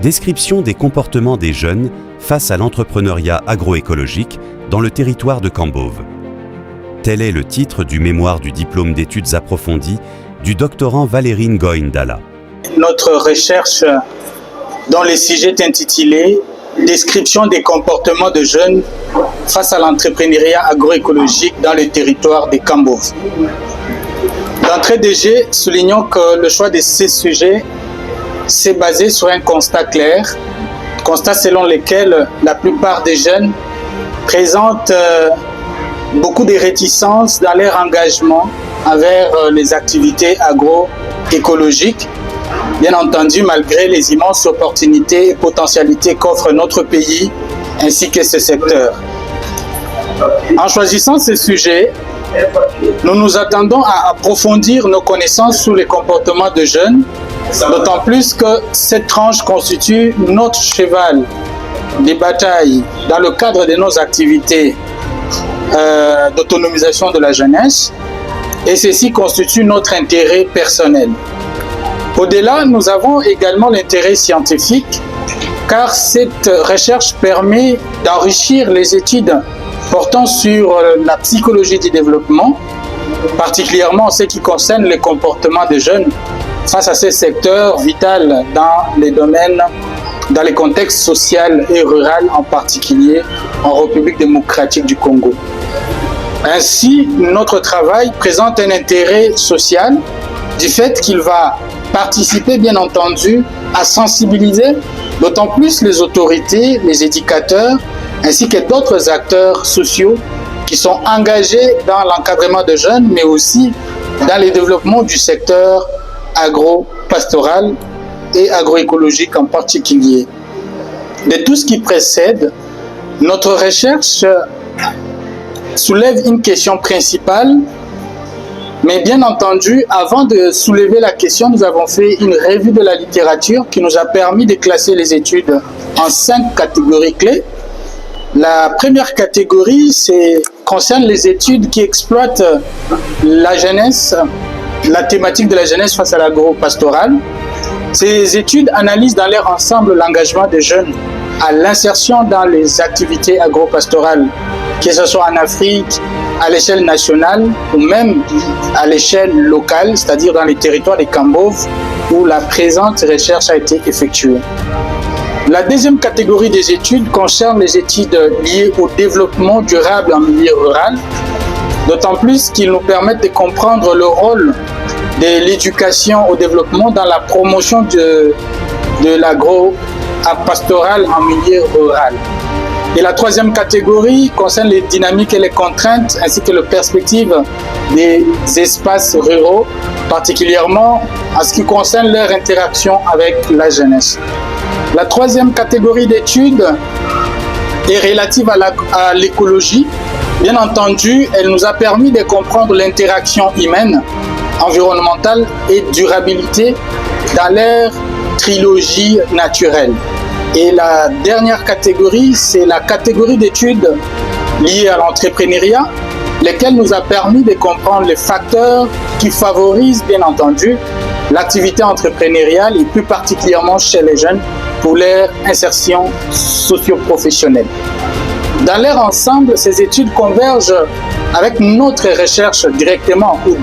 Description des comportements des jeunes face à l'entrepreneuriat agroécologique dans le territoire de Kambove. Tel est le titre du mémoire du diplôme d'études approfondies du doctorant Valérie Ngoï-Ndala. Notre recherche dont le sujet est intitulé « Description des comportements de jeunes face à l'entrepreneuriat agroécologique dans le territoire de Kambove ». D'entrée de jeu, soulignons que le choix de ces sujets s'est basé sur un constat clair, constat selon lequel la plupart des jeunes présentent beaucoup de réticences dans leur engagement envers les activités agroécologiques, bien entendu malgré les immenses opportunités et potentialités qu'offre notre pays ainsi que ce secteur. En choisissant ce sujet, nous nous attendons à approfondir nos connaissances sur les comportements de jeunes, d'autant plus que cette tranche constitue notre cheval de bataille dans le cadre de nos activités d'autonomisation de la jeunesse, et ceci constitue notre intérêt personnel. Au-delà, nous avons également l'intérêt scientifique, car cette recherche permet d'enrichir les études portant sur la psychologie du développement, particulièrement en ce qui concerne les comportements des jeunes face à ces secteurs vitaux dans les domaines, dans les contextes social et rural, en particulier en République démocratique du Congo. Ainsi, notre travail présente un intérêt social du fait qu'il va participer, bien entendu, à sensibiliser d'autant plus les autorités, les éducateurs, ainsi que d'autres acteurs sociaux qui sont engagés dans l'encadrement de jeunes, mais aussi dans le développement du secteur agro-pastoral et agroécologique en particulier. De tout ce qui précède, notre recherche soulève une question principale, mais bien entendu, avant de soulever la question, nous avons fait une revue de la littérature qui nous a permis de classer les études en 5 catégories clés. La première catégorie concerne les études qui exploitent la jeunesse, la thématique de la jeunesse face à l'agro-pastoral. Ces études analysent dans leur ensemble l'engagement des jeunes à l'insertion dans les activités agro-pastorales, que ce soit en Afrique, à l'échelle nationale ou même à l'échelle locale, c'est-à-dire dans les territoires de Kambove où la présente recherche a été effectuée. La deuxième catégorie des études concerne les études liées au développement durable en milieu rural, d'autant plus qu'ils nous permettent de comprendre le rôle de l'éducation au développement dans la promotion de l'agro-pastoral en milieu rural. Et la troisième catégorie concerne les dynamiques et les contraintes ainsi que les perspectives des espaces ruraux, particulièrement en ce qui concerne leur interaction avec la jeunesse. La troisième catégorie d'études est relative à l'écologie. Bien entendu, elle nous a permis de comprendre l'interaction humaine, environnementale et durabilité dans leur trilogie naturelle. Et la dernière catégorie, c'est la catégorie d'études liées à l'entrepreneuriat, lesquelles nous a permis de comprendre les facteurs qui favorisent, bien entendu, l'activité entrepreneuriale et plus particulièrement chez les jeunes pour leur insertion socio-professionnelle. Dans leur ensemble, ces études convergent avec notre recherche directement ou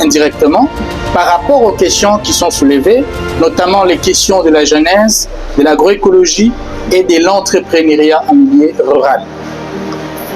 indirectement par rapport aux questions qui sont soulevées, notamment les questions de la jeunesse, de l'agroécologie et de l'entrepreneuriat en milieu rural.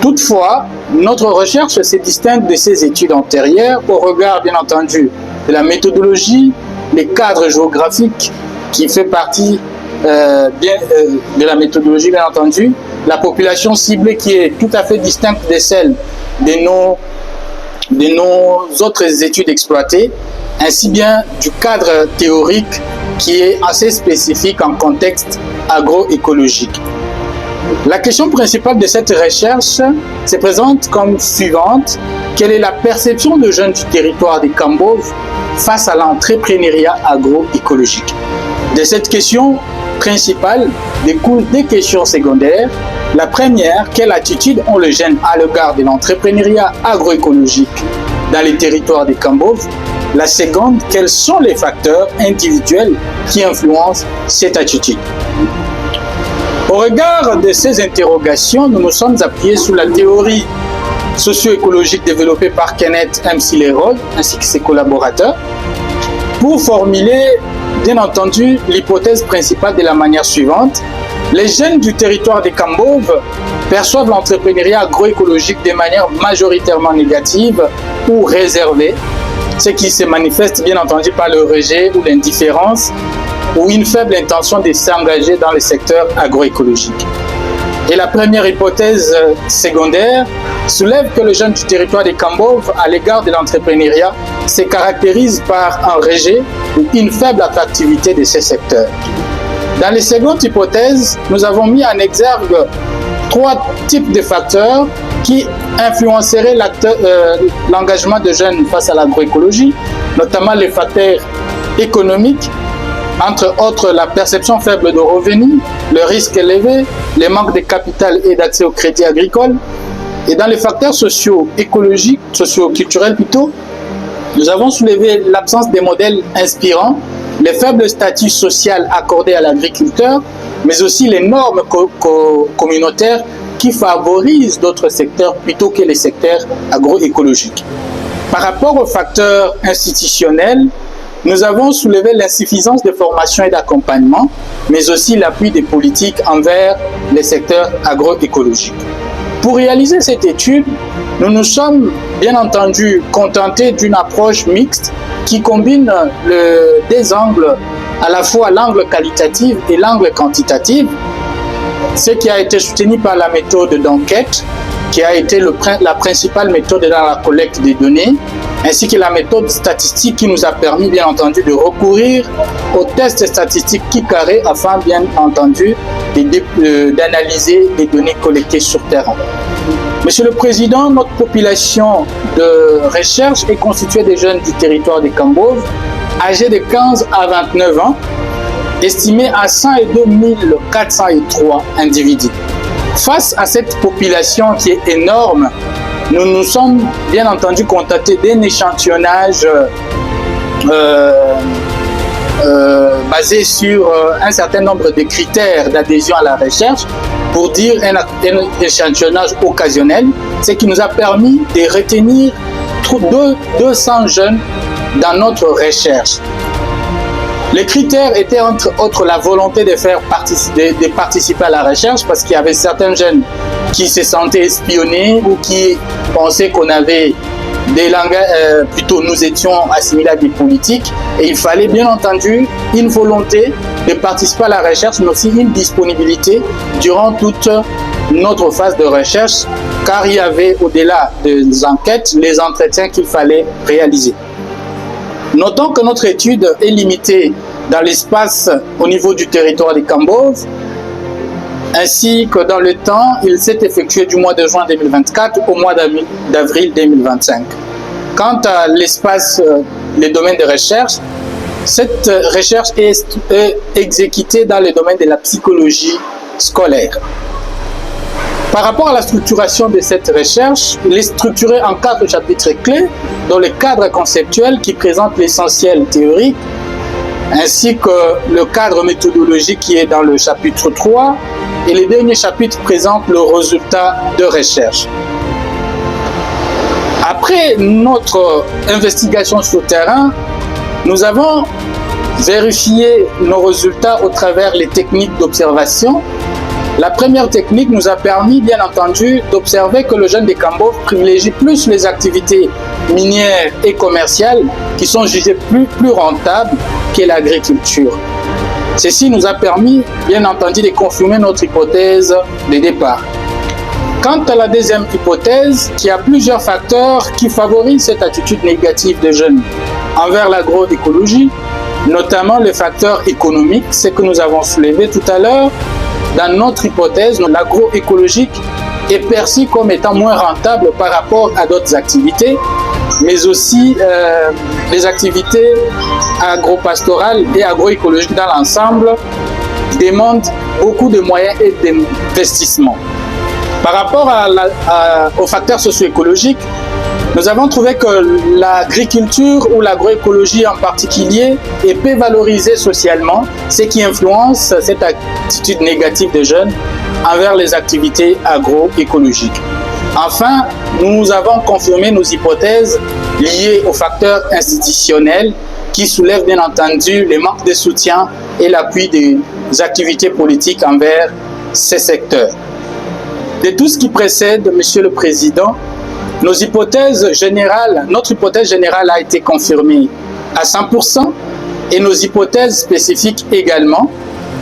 Toutefois, notre recherche se distingue de ces études antérieures au regard, bien entendu, de la méthodologie, des cadres géographiques qui fait partie de la méthodologie, bien entendu, la population ciblée qui est tout à fait distincte de celle de nos autres études exploitées, ainsi bien du cadre théorique qui est assez spécifique en contexte agroécologique. La question principale de cette recherche se présente comme suivante. Quelle est la perception de jeunes du territoire de Kambove face à l'entrepreneuriat agroécologique? De cette question principale découlent des questions secondaires. La première, quelle attitude ont les jeunes à l'égard de l'entrepreneuriat agroécologique dans les territoires de Kambove? La seconde, quels sont les facteurs individuels qui influencent cette attitude? Au regard de ces interrogations, nous nous sommes appuyés sur la théorie socio-écologique développée par Kenneth M. Leroy ainsi que ses collaborateurs pour formuler, bien entendu, l'hypothèse principale de la manière suivante. Les jeunes du territoire de Kambove perçoivent l'entrepreneuriat agroécologique de manière majoritairement négative ou réservée, ce qui se manifeste bien entendu par le rejet ou l'indifférence ou une faible intention de s'engager dans le secteur agroécologique. Et la première hypothèse secondaire soulève que les jeunes du territoire de Kambove à l'égard de l'entrepreneuriat se caractérisent par un rejet ou une faible attractivité de ces secteurs. Dans les secondes hypothèses, nous avons mis en exergue trois types de facteurs qui influenceraient l'engagement de jeunes face à l'agroécologie, notamment les facteurs économiques, entre autres la perception faible de revenus, le risque élevé, le manque de capital et d'accès au crédit agricole. Et dans les facteurs socio-écologiques, socio-culturels plutôt, nous avons soulevé l'absence des modèles inspirants, le faible statut social accordé à l'agriculteur, mais aussi les normes communautaires qui favorisent d'autres secteurs plutôt que les secteurs agroécologiques. Par rapport aux facteurs institutionnels, nous avons soulevé l'insuffisance de formation et d'accompagnement, mais aussi l'appui des politiques envers les secteurs agroécologiques. Pour réaliser cette étude, nous nous sommes bien entendu contentés d'une approche mixte qui combine des angles, à la fois l'angle qualitatif et l'angle quantitatif, ce qui a été soutenu par la méthode d'enquête, qui a été la principale méthode dans la collecte des données, ainsi que la méthode statistique qui nous a permis bien entendu de recourir aux tests statistiques Kikaré afin bien entendu d'analyser les données collectées sur terrain. Monsieur le Président, notre population de recherche est constituée des jeunes du territoire de Kambove, âgés de 15 à 29 ans, estimés à 102 403 individus. Face à cette population qui est énorme, nous nous sommes bien entendu contentés d'un échantillonnage basé sur un certain nombre de critères d'adhésion à la recherche, pour dire un échantillonnage occasionnel, ce qui nous a permis de retenir 200 jeunes dans notre recherche. Les critères étaient entre autres la volonté de participer à la recherche, parce qu'il y avait certains jeunes qui se sentaient espionnés ou qui pensaient qu'on avait des langages, plutôt nous étions assimilés à des politiques, et il fallait bien entendu une volonté de participer à la recherche, mais aussi une disponibilité durant toute notre phase de recherche, car il y avait au-delà des enquêtes, les entretiens qu'il fallait réaliser. Notons que notre étude est limitée dans l'espace au niveau du territoire de Kambove, ainsi que dans le temps, il s'est effectué du mois de juin 2024 au mois d'avril 2025. Quant à l'espace, les domaines de recherche, cette recherche est exécutée dans le domaine de la psychologie scolaire. Par rapport à la structuration de cette recherche, elle est structurée en 4 chapitres clés, dont le cadre conceptuel qui présente l'essentiel théorique, ainsi que le cadre méthodologique qui est dans le chapitre 3, et les derniers chapitres présentent le résultat de recherche. Après notre investigation sur le terrain, nous avons vérifié nos résultats au travers les techniques d'observation. La première technique nous a permis, bien entendu, d'observer que le jeune de Kambove privilégie plus les activités minières et commerciales qui sont jugées plus rentables que l'agriculture. Ceci nous a permis, bien entendu, de confirmer notre hypothèse de départ. Quant à la deuxième hypothèse, il y a plusieurs facteurs qui favorisent cette attitude négative des jeunes envers l'agroécologie, notamment les facteurs économiques, ce que nous avons soulevé tout à l'heure. Dans notre hypothèse, l'agroécologique est perçu comme étant moins rentable par rapport à d'autres activités, mais aussi les activités agropastorales et agroécologiques dans l'ensemble demandent beaucoup de moyens et d'investissements. Par rapport aux facteurs socio-écologiques, Nous avons trouvé que l'agriculture ou l'agroécologie en particulier est peu valorisée socialement, ce qui influence cette attitude négative des jeunes envers les activités agroécologiques. Enfin, nous avons confirmé nos hypothèses liées aux facteurs institutionnels qui soulèvent bien entendu le manque de soutien et l'appui des activités politiques envers ces secteurs. De tout ce qui précède, Monsieur le Président, notre hypothèse générale a été confirmée à 100% et nos hypothèses spécifiques également,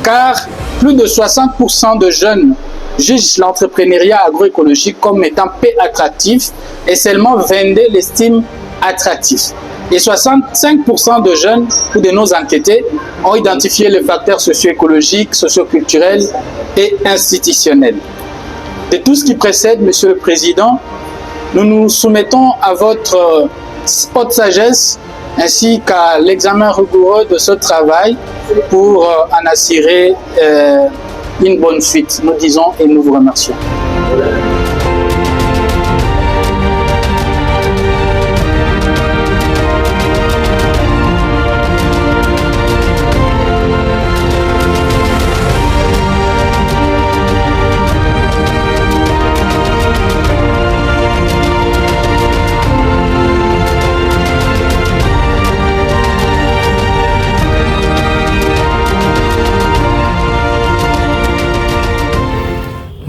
car plus de 60% de jeunes jugent l'entrepreneuriat agroécologique comme étant peu attractif et seulement 22 l'estiment attractif. Et 65% de jeunes ou de nos enquêtés ont identifié les facteurs socio-écologiques, socio-culturels et institutionnels. De tout ce qui précède, Monsieur le Président, nous nous soumettons à votre haute sagesse ainsi qu'à l'examen rigoureux de ce travail pour en assurer une bonne suite. Nous disons et nous vous remercions.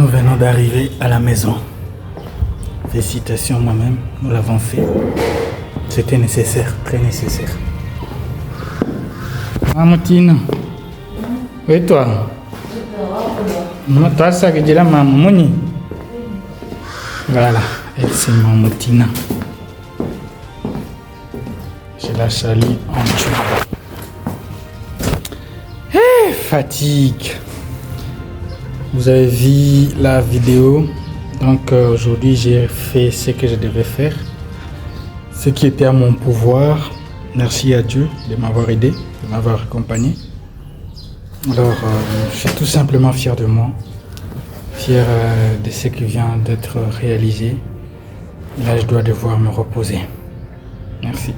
Nous venons d'arriver à la maison. Félicitations moi-même, nous l'avons fait. C'était nécessaire, très nécessaire. Mamutine. Oui, toi. Toi, ça que dit là, Mamouni. Voilà, elle c'est Mamutine. Je la salue en Dieu. Fatigue. Vous avez vu la vidéo, donc aujourd'hui j'ai fait ce que je devais faire, ce qui était à mon pouvoir. Merci à Dieu de m'avoir aidé, de m'avoir accompagné. Alors je suis tout simplement fier de moi, fier de ce qui vient d'être réalisé. Et là je dois devoir me reposer. Merci.